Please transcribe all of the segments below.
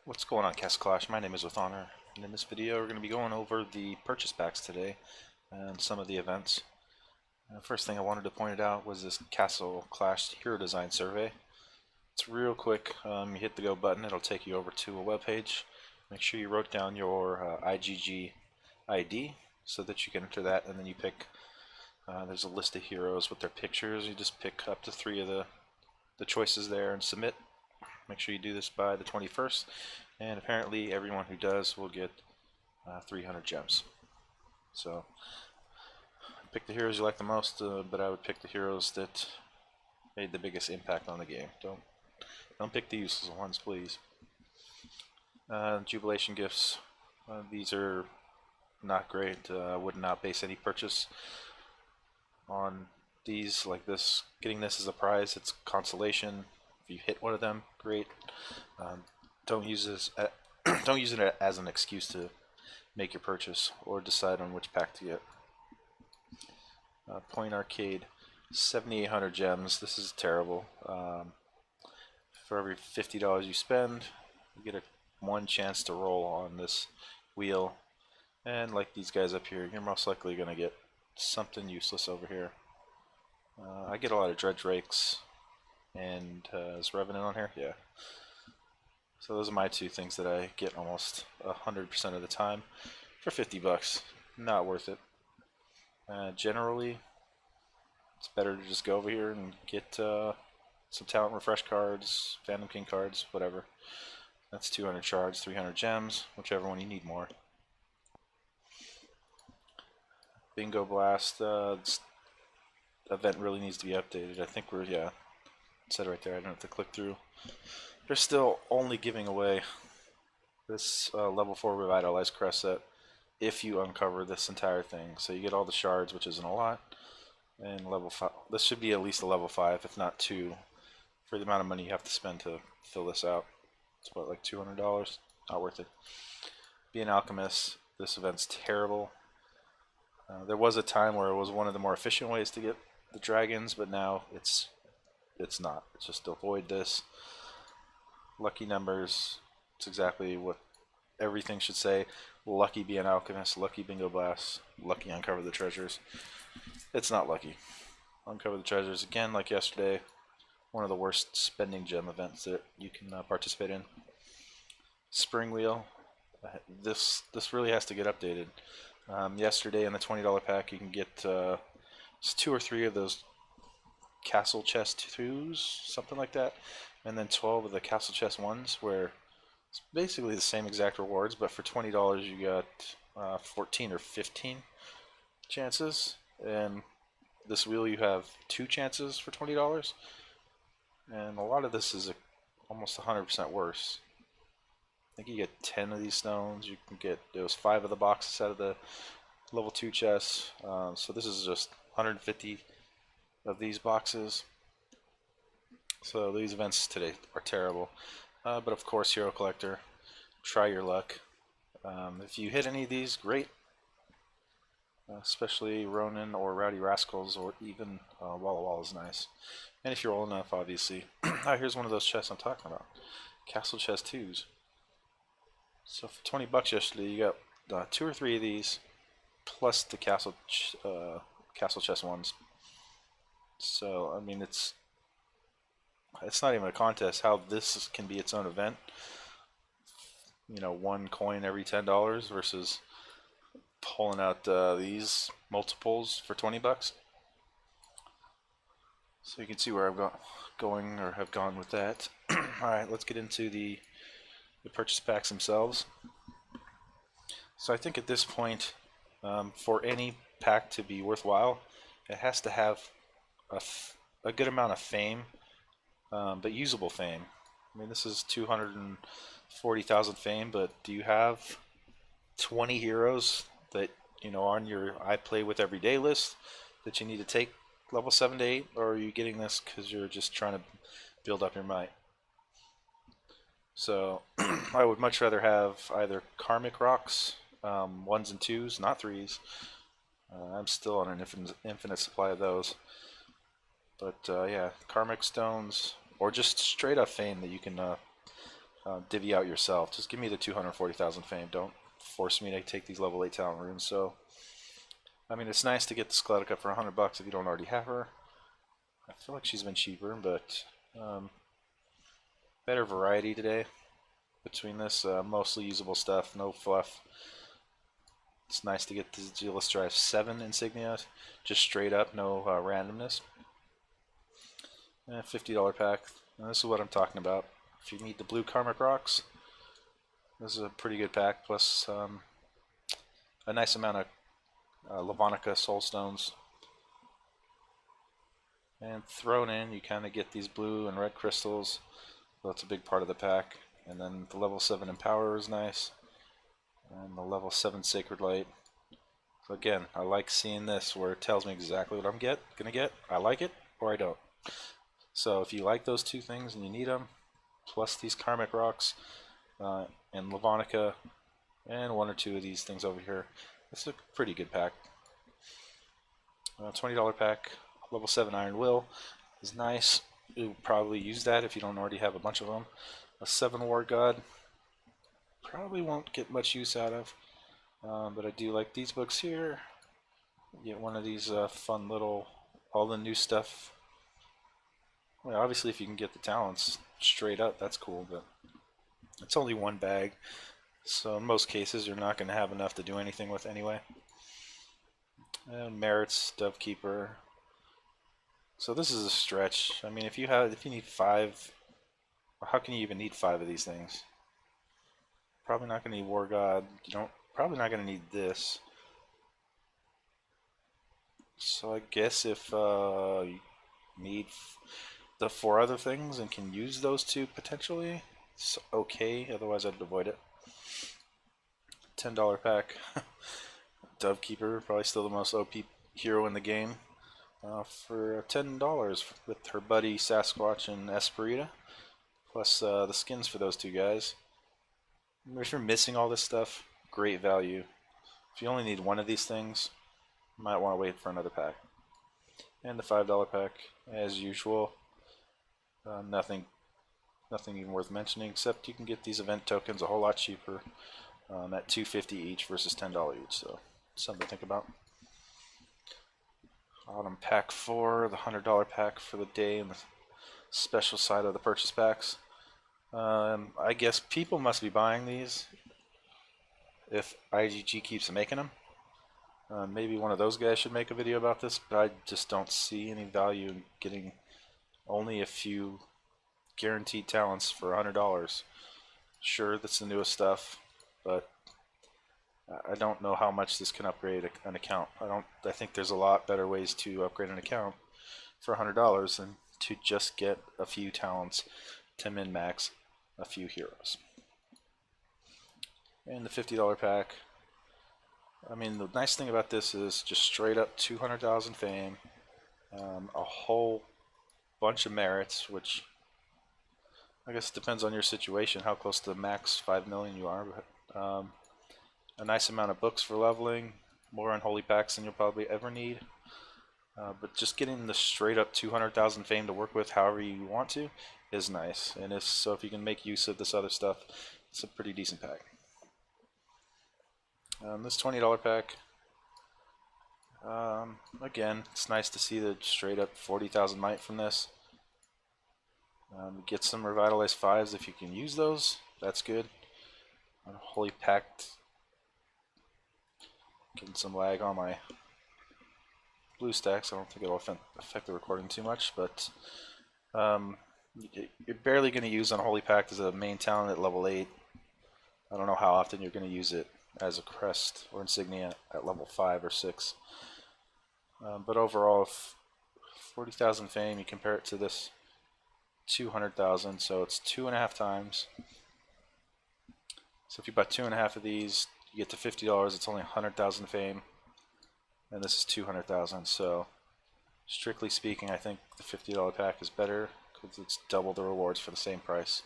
What's going on, Castle Clash? My name is With Honor, and in this video we're going to be going over the purchase packs today and some of the events. First thing I wanted to point out was this Castle Clash Hero Design Survey. It's real quick. You hit the go button, it'll take you over to a web page. Make sure you wrote down your IGG ID so that you can enter that, and then you pick, there's a list of heroes with their pictures. You just pick up to 3 of the choices there and submit. Make sure you do this by the 21st, and apparently everyone who does will get 300 gems. So pick the heroes you like the most, but I would pick the heroes that made the biggest impact on the game. Don't pick the useless ones, please. Jubilation gifts. These are not great. I would not base any purchase on these like this. Getting this as a prize, it's consolation. If you hit one of them, great. Don't use this. Don't use it as an excuse to make your purchase or decide on which pack to get. Point Arcade, 7,800 gems. This is terrible. For every $50 you spend, you get one chance to roll on this wheel, and like these guys up here, you're most likely going to get something useless over here. I get a lot of dredge rakes, and is Revenant on here? Yeah. So those are my two things that I get almost 100% of the time for 50 bucks. Not worth it. Generally, it's better to just go over here and get some talent refresh cards, Phantom King cards, whatever. That's 200 shards, 300 gems, whichever one you need more. Bingo Blast. This event really needs to be updated. I think we're, yeah, it said right there. I don't have to click through. They're still only giving away this level 4 Revitalized Crest set if you uncover this entire thing. So you get all the shards, which isn't a lot, and level 5. This should be at least a level 5, if not 2, for the amount of money you have to spend to fill this out. It's what, like $200? Not worth it. Be an Alchemist. This event's terrible. There was a time where it was one of the more efficient ways to get the dragons, but now it's not. It's just avoid this. Lucky numbers. It's exactly what everything should say. Lucky be an Alchemist. Lucky Bingo Blast. Lucky uncover the treasures. It's not lucky. Uncover the treasures again, like yesterday. One of the worst spending gem events that you can participate in. Spring Wheel. This really has to get updated. Yesterday in the $20 pack, you can get 2 or 3 of those Castle Chest 2s, something like that, and then 12 of the Castle Chest 1s, where it's basically the same exact rewards, but for $20 you got 14 or 15 chances, and this wheel you have 2 chances for $20, and a lot of this is almost 100% worse. I think you get 10 of these stones. You can get those 5 of the boxes out of the level 2 chests. So this is just 150 of these boxes. So these events today are terrible. But of course, Hero Collector, try your luck. If you hit any of these, great. Especially Ronin or Rowdy Rascals, or even Walla Walla is nice. And if you're old enough, obviously. Here's one of those chests I'm talking about. Castle Chest 2s. So for 20 bucks yesterday, you got 2 or 3 of these, plus the Castle Chest 1s. So I mean, it's not even a contest how this can be its own event. You know, 1 coin every $10 versus pulling out these multiples for 20 bucks. So you can see where I've have gone with that. All right, let's get into the purchase packs themselves. So I think at this point, for any pack to be worthwhile, it has to have a good amount of fame, but usable fame. I mean, this is 240,000 fame, but do you have 20 heroes that, you know, on your I play with every day list that you need to take level 7 to 8, or are you getting this because you're just trying to build up your might? So I would much rather have either Karmic Rocks, 1s and 2s, not 3s. I'm still on an infinite supply of those. But yeah, Karmic Stones, or just straight up fame that you can divvy out yourself. Just give me the 240,000 fame. Don't force me to take these level 8 talent runes. So, I mean, it's nice to get the Skeletica for $100 if you don't already have her. I feel like she's been cheaper, but better variety today between this. Mostly usable stuff, no fluff. It's nice to get the Zealous Drive 7 insignia, just straight up, no randomness. And $50 pack. And this is what I'm talking about. If you need the blue Karmic Rocks, this is a pretty good pack, plus a nice amount of Lavonica Soul Stones. And thrown in, you kind of get these blue and red crystals. So that's a big part of the pack. And then the level 7 Empower is nice. And the level 7 Sacred Light. So again, I like seeing this where it tells me exactly what I'm gonna get. I like it or I don't. So if you like those two things and you need them, plus these Karmic Rocks and Lavonica and one or two of these things over here, it's a pretty good pack. $20 pack, level 7 Iron Will is nice. You'll probably use that if you don't already have a bunch of them. A 7 War God, probably won't get much use out of, but I do like these books here. Get one of these fun little, all the new stuff. Well, obviously if you can get the talents straight up, that's cool, but it's only one bag, so in most cases you're not going to have enough to do anything with anyway. And Merits, Dovekeeper. So this is a stretch. I mean, if you need 5, how can you even need 5 of these things? Probably not going to need War God. Probably not going to need this. So I guess if you need the 4 other things and can use those 2 potentially, it's okay. Otherwise, I'd avoid it. $10 pack. Dovekeeper, probably still the most OP hero in the game. For $10 with her buddy Sasquatch and Esperita, plus the skins for those 2 guys. If you're missing all this stuff, great value. If you only need one of these things, you might want to wait for another pack. And the $5 pack, as usual. Nothing even worth mentioning, except you can get these event tokens a whole lot cheaper at $2.50 each versus $10 each. So something to think about. Autumn pack 4, the $100 pack for the day, and the special side of the purchase packs. I guess people must be buying these if IGG keeps making them. Maybe one of those guys should make a video about this, but I just don't see any value in getting only a few guaranteed talents for $100. Sure, that's the newest stuff, but I don't know how much this can upgrade an account. I think there's a lot better ways to upgrade an account for $100 than to just get a few talents to min-max a few heroes. And the $50 pack. I mean, the nice thing about this is just straight up 200,000 fame, a whole bunch of merits, which I guess depends on your situation, how close to the max 5 million you are, but a nice amount of books for leveling, more unholy packs than you'll probably ever need. But just getting the straight up 200,000 fame to work with however you want to is nice. And if you can make use of this other stuff, it's a pretty decent pack. This $20 pack, again, it's nice to see the straight up 40,000 might from this. Get some revitalized 5s if you can use those, that's good. Holy Pact, getting some lag on my blue stacks. I don't think it'll affect the recording too much, but you're barely going to use Unholy Pact as a main talent at level 8. I don't know how often you're going to use it as a crest or insignia at level 5 or 6. But overall, if 40,000 fame, you compare it to this 200,000, so it's 2.5 times. So if you buy 2.5 of these, you get to $50. It's only 100,000 fame, and this is 200,000. So strictly speaking, I think the $50 pack is better because it's double the rewards for the same price,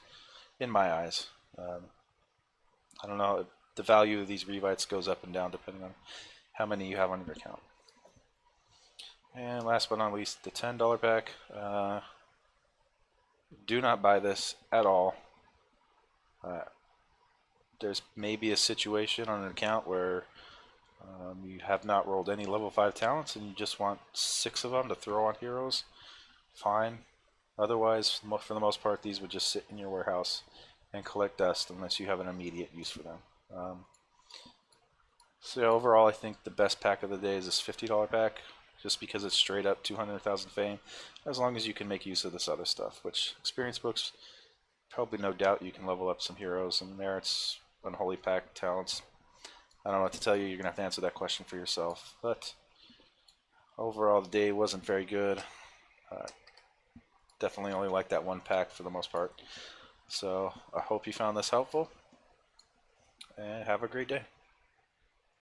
in my eyes. I don't know. The value of these revites goes up and down depending on how many you have on your account. And last but not least, the $10 pack. Do not buy this at all. There's maybe a situation on an account where you have not rolled any level 5 talents and you just want 6 of them to throw on heroes. Fine. Otherwise, for the most part, these would just sit in your warehouse and collect dust unless you have an immediate use for them. So yeah, overall, I think the best pack of the day is this $50 pack, just because it's straight up 200,000 fame, as long as you can make use of this other stuff, which experience books, probably no doubt you can level up some heroes and merits, unholy pack talents. I don't know what to tell you, you're going to have to answer that question for yourself, but overall the day wasn't very good. Definitely only like that one pack for the most part. So I hope you found this helpful, and have a great day.